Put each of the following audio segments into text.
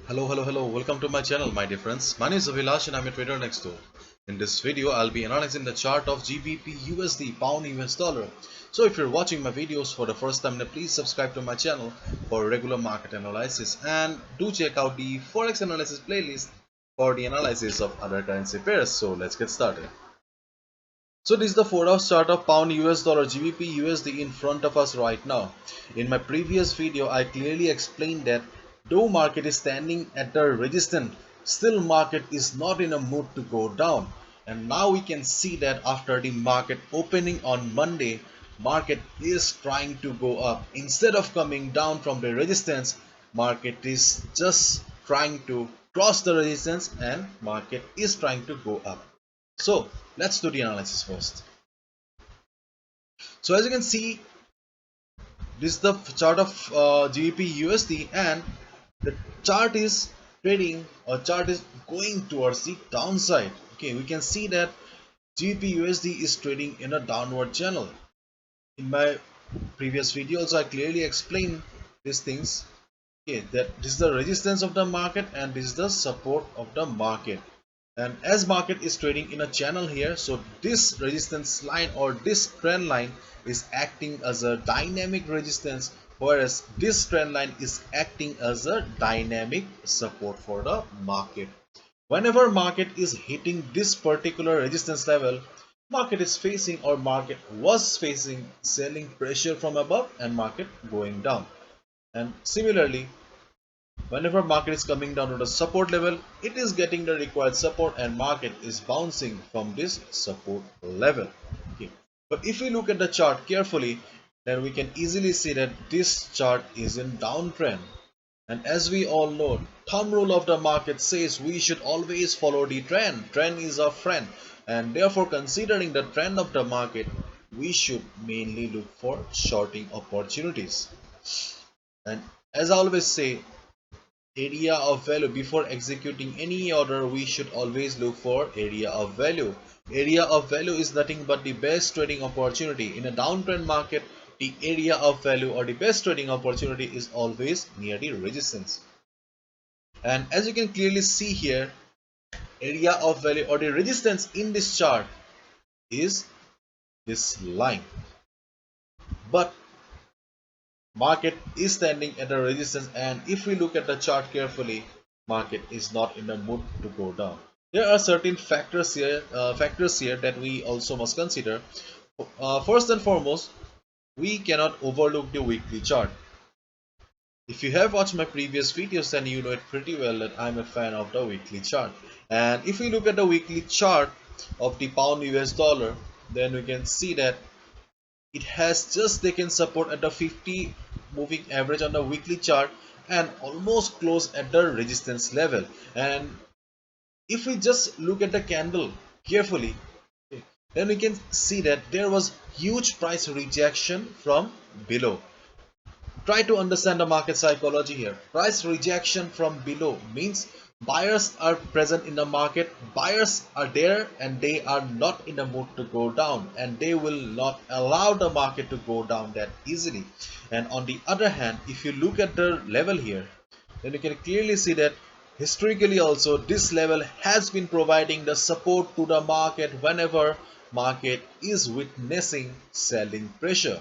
Hello. Welcome to my channel, my dear friends. My name is Abhilash and I'm a trader next door. In this video, I'll be analyzing the chart of GBP USD, pound US dollar. So if you're watching my videos for the first time, then please subscribe to my channel for regular market analysis and do check out the Forex analysis playlist for the analysis of other currency pairs. So let's get started. So this is the 4-hour chart of pound US dollar GBP USD in front of us right now. In my previous video, I clearly explained that though market is standing at the resistance, still market is not in a mood to go down. And now we can see that after the market opening on Monday, market is trying to go up. Instead of coming down from the resistance, market is just trying to cross the resistance and market is trying to go up. So let's do the analysis first. So as you can see, this is the chart of GBP USD, and the chart is trading, or chart is going towards the downside. Okay, we can see that GBP USD is trading in a downward channel. In my previous videos, I clearly explained these things. Okay, that this is the resistance of the market and this is the support of the market. And as market is trading in a channel here, so this resistance line or this trend line is acting as a dynamic resistance, whereas this trend line is acting as a dynamic support for the market. Whenever market is hitting this particular resistance level, market is facing, or market was facing, selling pressure from above and market going down. And similarly, whenever market is coming down to the support level, it is getting the required support and market is bouncing from this support level. Okay, but if we look at the chart carefully, then we can easily see that this chart is in downtrend. And as we all know, thumb rule of the market says we should always follow the trend. Trend is our friend, and therefore considering the trend of the market, we should mainly look for shorting opportunities. And as I always say, area of value. Before executing any order, we should always look for area of value. Area of value is nothing but the best trading opportunity. In a downtrend market, the area of value or the best trading opportunity is always near the resistance. And as you can clearly see here, area of value or the resistance in this chart is this line. But market is standing at a resistance, and if we look at the chart carefully, market is not in the mood to go down. There are certain factors here that we also must consider. First and foremost, we cannot overlook the weekly chart. If you have watched my previous videos, then you know it pretty well that I'm a fan of the weekly chart. And if we look at the weekly chart of the pound US dollar, then we can see that it has just taken support at the 50 moving average on the weekly chart and almost close at the resistance level. And if we just look at the candle carefully, then we can see that there was huge price rejection from below. Try to understand the market psychology here. Price rejection from below means buyers are present in the market, buyers are there and they are not in the mood to go down, and they will not allow the market to go down that easily. And on the other hand, if you look at the level here, then you can clearly see that historically also this level has been providing the support to the market whenever market is witnessing selling pressure.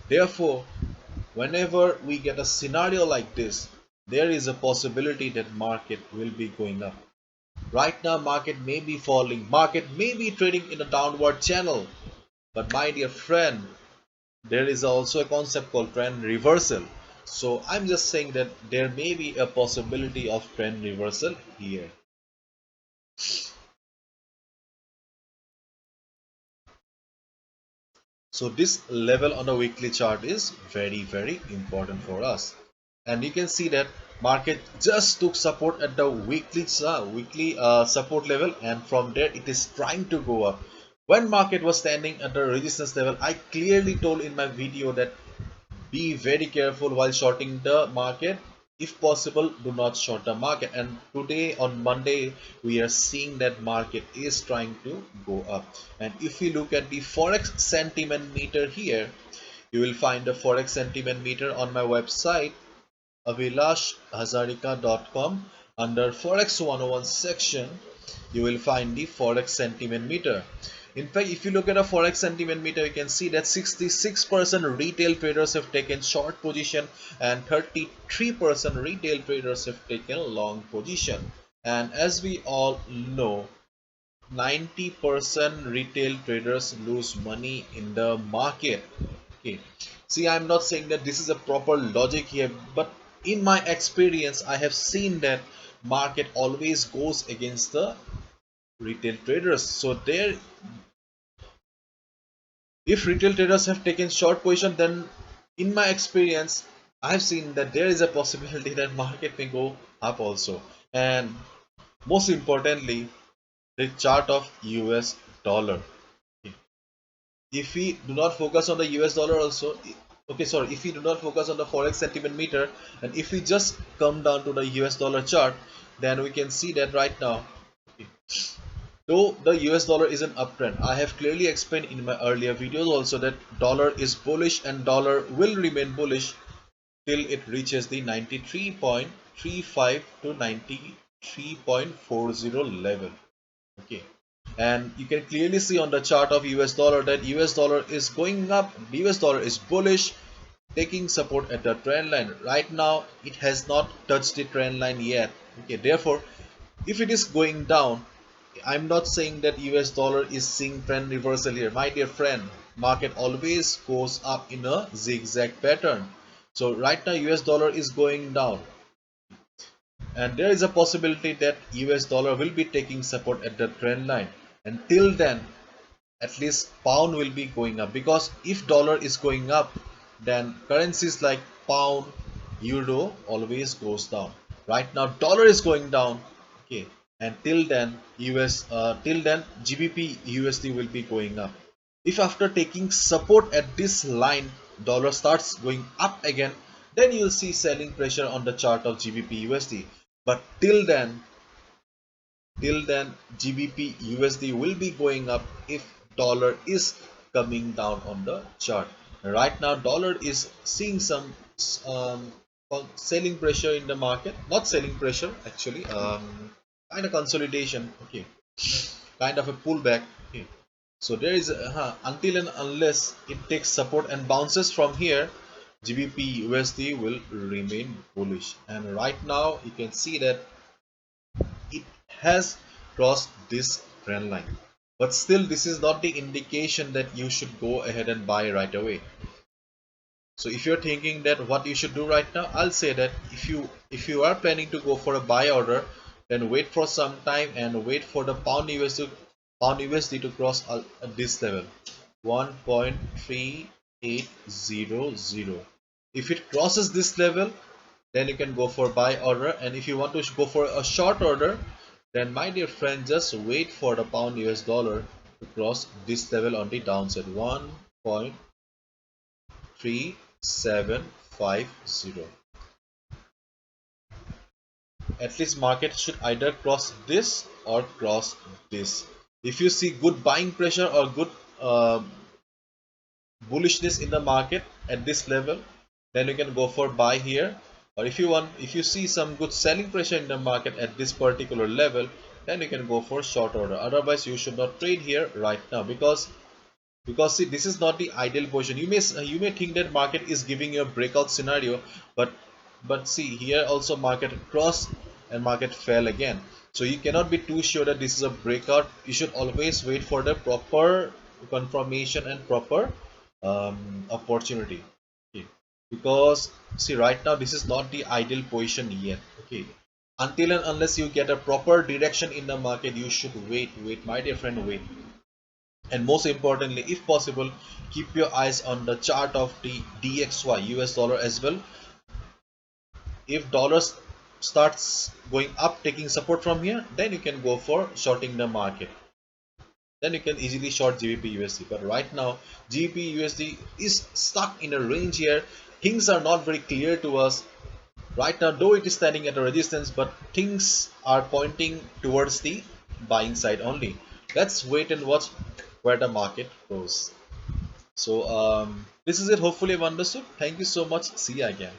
Therefore, whenever we get a scenario like this, there is a possibility that market will be going up. Right now market may be falling, market may be trading in a downward channel, but my dear friend, there is also a concept called trend reversal. So I'm just saying that there may be a possibility of trend reversal here. So this level on the weekly chart is very important for us. And you can see that market just took support at the weekly support level, and from there it is trying to go up. When market was standing at the resistance level, I clearly told in my video that be very careful while shorting the market. If possible, do not short the market. And today on Monday, we are seeing that market is trying to go up. And if we look at the Forex sentiment meter here, you will find the Forex sentiment meter on my website. avilashhazarika.com. Under Forex 101 section, you will find the Forex sentiment meter. In fact, if you look at a Forex sentiment meter, you can see that 66% retail traders have taken short position and 33% retail traders have taken long position. And as we all know, 90% retail traders lose money in the market. Okay, see, I'm not saying that this is a proper logic here, but in my experience I have seen that market always goes against the retail traders. So there, if retail traders have taken short position, then in my experience I have seen that there is a possibility that market may go up also. And most importantly, the chart of US dollar. If we do not focus on the US dollar also, okay, sorry, if we do not focus on the Forex sentiment meter, and if we just come down to the US dollar chart, then we can see that right now, okay, though the US dollar is an uptrend, I have clearly explained in my earlier videos also that dollar is bullish and dollar will remain bullish till it reaches the 93.35 to 93.40 level. Okay, and you can clearly see on the chart of US dollar that US dollar is going up, US dollar is bullish, taking support at the trend line. Right now it has not touched the trend line yet. Okay, therefore if it is going down, I'm not saying that US dollar is seeing trend reversal here. My dear friend, market always goes up in a zigzag pattern. So right now US dollar is going down, and there is a possibility that US dollar will be taking support at the trend line. Until then, at least pound will be going up, because if dollar is going up, then currencies like pound, euro always goes down. Right now dollar is going down. Okay, and till then GBP USD will be going up. If after taking support at this line dollar starts going up again, then you'll see selling pressure on the chart of GBP USD. But till then GBP USD will be going up if dollar is coming down on the chart. Right now dollar is seeing some um, selling pressure in the market, not selling pressure actually, kind of consolidation. Okay, kind of a pullback. Okay, so there is until and unless it takes support and bounces from here, GBP USD will remain bullish. And right now you can see that it has crossed this trend line, but still this is not the indication that you should go ahead and buy right away. So if you're thinking that what you should do right now, I'll say that if you are planning to go for a buy order, then wait for some time and wait for the pound USD to cross at this level 1.3800. If it crosses this level, then you can go for buy order. And if you want to go for a short order, then my dear friend, just wait for the pound US dollar to cross this level on the downside 1.3750. At least market should either cross this or cross this. If you see good buying pressure or good bullishness in the market at this level, then you can go for buy here. Or if you see some good selling pressure in the market at this particular level, then you can go for short order. Otherwise you should not trade here right now, because see, this is not the ideal position. You may think that market is giving you a breakout scenario, but see here also market crossed and market fell again. So you cannot be too sure that this is a breakout. You should always wait for the proper confirmation and proper opportunity. Okay, because see right now this is not the ideal position yet. Okay, until and unless you get a proper direction in the market, you should wait, my dear friend, wait. And most importantly, if possible, keep your eyes on the chart of the DXY US dollar as well. If dollars starts going up taking support from here, then you can go for shorting the market. Then you can easily short GBP USD. But right now GBP USD is stuck in a range here. Things are not very clear to us right now, though it is standing at a resistance, but things are pointing towards the buying side only. Let's wait and watch where the market goes. So this is it. Hopefully I've understood. Thank you so much. See you again.